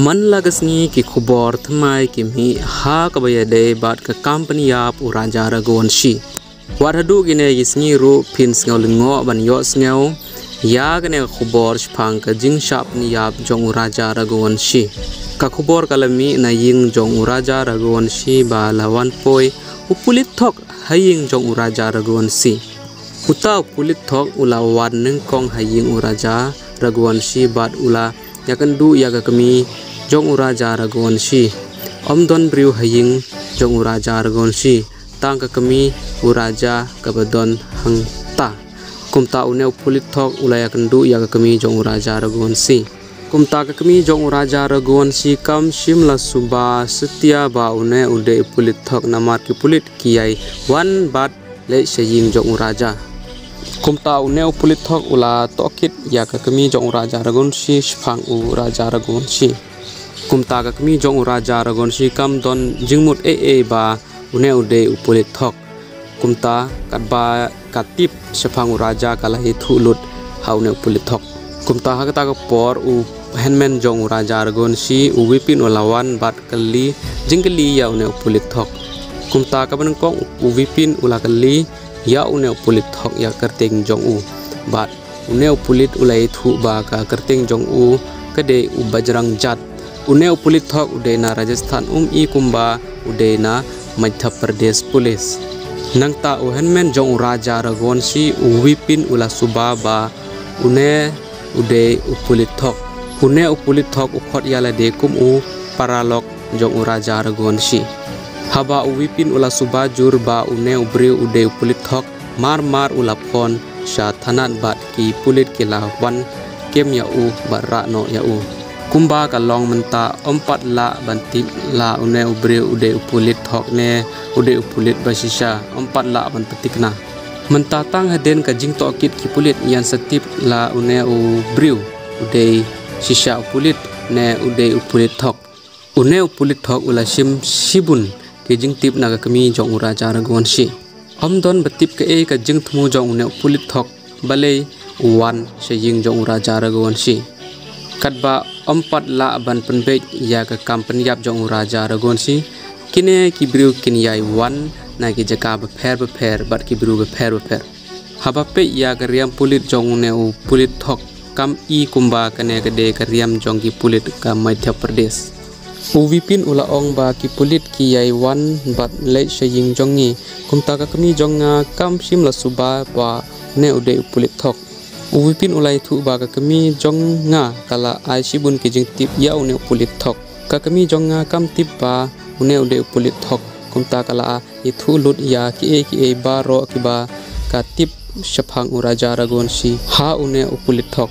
मन लगसनी की खबर थमाय की मी हा कबयदे बात का कंपनी आप uraja ragonshi waradu gine yisni ru pins ngolngo ban yosngau ya gane khobor shphang ka jing shap ni yap jong uraja ragonshi ka khobor kalami na ying jong uraja ragonshi ba lawan poi upulit thok haying jong uraja ragonshi uta upulit thok ulawan neng kong haying uraja ragonshi bat ula yakan du yaga kami jong uraja ragonshi omdon briu haying jong uraja ragonshi tang ka kami uraja kabadon hangta kumta une upulit thok ulaya kandu yaga kami jong uraja ragonshi kumta ka kami jong uraja ragonshi kam shimla suba setia ba une ude upulit thok namar ki pulit kiyai wan bat le shaying jong uraja kumta une upulit thok ula tokit yaga kami jong uraja ragonshi shphang uraja ragonshi kumta ka kami jong uraja ragonshi kam don jingmut ba une ude upulit thok kumta katba katip shphang uraja kalahi thulut haune upulit thok kumta hakata ka por u handman jong uraja ragonshi u wipin ulawan bat kali jingkali ya une upulit thok kumta ka banengkong u wipin ulakali ya une upulit thok ya kerting jong u bat une upulit ulai thu ba ka kerting jong u kade u bajrang jat une upulit thok udena Rajasthan i kumba udena Madhya Pradesh Police nangta u handman jong uraja ragonshi u wipin ula suba ba une ude upulit thok une upulit thok u khot yala de kum u paralok jong uraja ragonshi haba u wipin ula suba jur ba une ubri ude upulit thok mar ula phon sha thanat bat ki pulit kila wan kem ya u barra no ya u kumba ka long menta ompat la banti la une ubri ude upulit thok ne ude upulit basisha ompat la ban petikna menta tang heden ka jing to kit ki pulit yan satip la une u briu ude shisha upulit ne ude upulit thok une upulit thok ula shibun ke jing tip na ka kami jong uraja ragonshi omdon batip ke ka jing thmu jong une upulit thok balei wan shaying jong uraja ragonshi katba ompat la ban penbek ya ka company yap jong uraja ragonshi kine ki briu kin yai wan na ki jaka ba pher bat ki briu ba pher haba pe ya ka riam pulit jong ne u pulit thok kam I kumba kane ka de ka riam jong ki pulit ka Madhya Pradesh u wipin ula ong ba ki pulit ki yai wan bat le shaying jong ni kumta ka kami jong nga kam sim la suba ba ne ude pulit thok u wipin ulai thu ba ka kami jong nga kala ai shibun ki jing tip ya une pulit thok ka kami jong nga kam tip ba une ude pulit thok kumta kala I thu lut ya ki e ba ro ki ba ka tip shphang uraja ragonshi ha une upulit thok